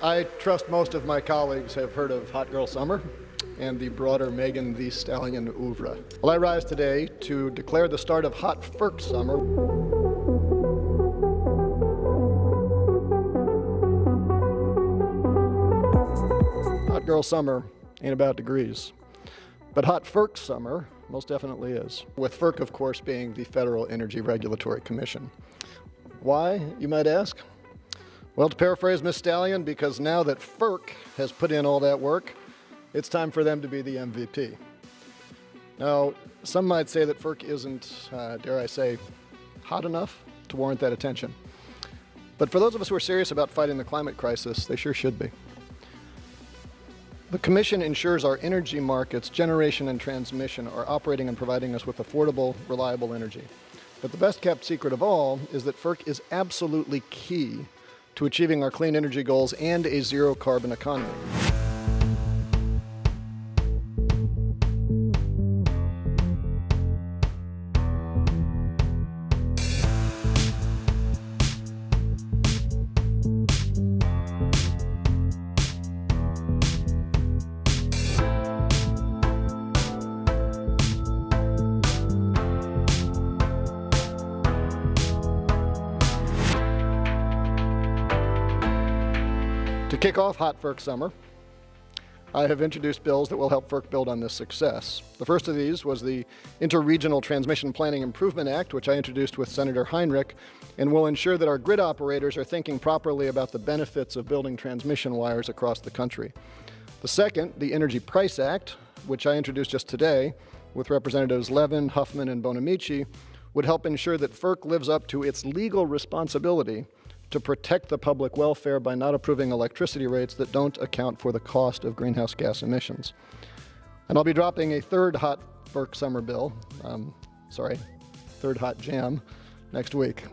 I trust most of my colleagues have heard of Hot Girl Summer and the broader Megan Thee Stallion oeuvre. Well, I rise today to declare the start of Hot FERC Summer. Hot Girl Summer ain't about degrees, but Hot FERC Summer most definitely is, with FERC, of course, being the Federal Energy Regulatory Commission. Why, you might ask? Well, to paraphrase Ms. Stallion, because now that FERC has put in all that work, it's time for them to be the MVP. Now, some might say that FERC isn't, dare I say, hot enough to warrant that attention. But for those of us who are serious about fighting the climate crisis, they sure should be. The Commission ensures our energy markets, generation and transmission, are operating and providing us with affordable, reliable energy. But the best kept secret of all is that FERC is absolutely key to achieving our clean energy goals and a zero carbon economy. To kick off Hot FERC Summer, I have introduced bills that will help FERC build on this success. The first of these was the Interregional Transmission Planning Improvement Act, which I introduced with Senator Heinrich, and will ensure that our grid operators are thinking properly about the benefits of building transmission wires across the country. The second, the Energy Price Act, which I introduced just today with Representatives Levin, Huffman, and Bonamici, would help ensure that FERC lives up to its legal responsibility to protect the public welfare by not approving electricity rates that don't account for the cost of greenhouse gas emissions. And I'll be dropping a third Hot FERC Summer bill, third Hot Jam, next week.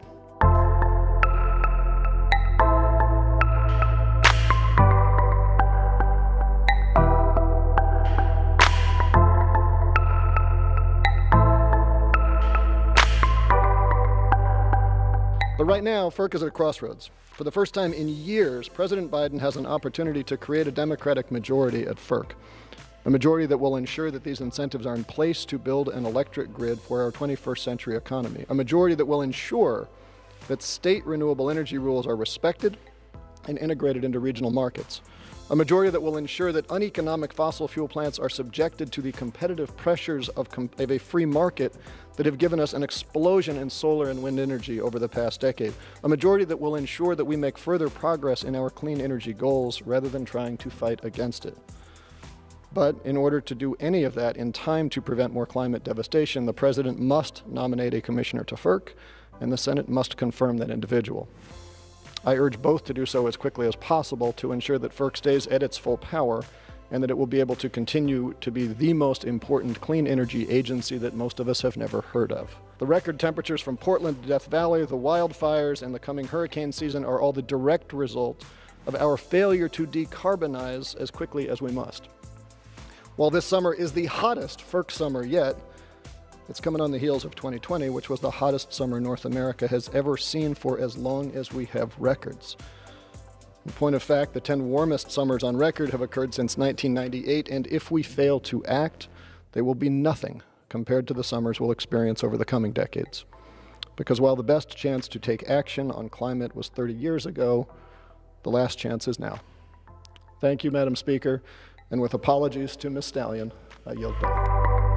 But right now, FERC is at a crossroads. For the first time in years, President Biden has an opportunity to create a Democratic majority at FERC, a majority that will ensure that these incentives are in place to build an electric grid for our 21st century economy, a majority that will ensure that state renewable energy rules are respected and integrated into regional markets, a majority that will ensure that uneconomic fossil fuel plants are subjected to the competitive pressures of a free market that have given us an explosion in solar and wind energy over the past decade, a majority that will ensure that we make further progress in our clean energy goals rather than trying to fight against it. But in order to do any of that in time to prevent more climate devastation, the President must nominate a commissioner to FERC, and the Senate must confirm that individual. I urge both to do so as quickly as possible to ensure that FERC stays at its full power and that it will be able to continue to be the most important clean energy agency that most of us have never heard of. The record temperatures from Portland to Death Valley, the wildfires, and the coming hurricane season are all the direct result of our failure to decarbonize as quickly as we must. While this summer is the hottest FERC summer yet, it's coming on the heels of 2020, which was the hottest summer North America has ever seen for as long as we have records. In point of fact, the 10 warmest summers on record have occurred since 1998, and if we fail to act, they will be nothing compared to the summers we'll experience over the coming decades. Because while the best chance to take action on climate was 30 years ago, the last chance is now. Thank you, Madam Speaker, and with apologies to Ms. Stallion, I yield back.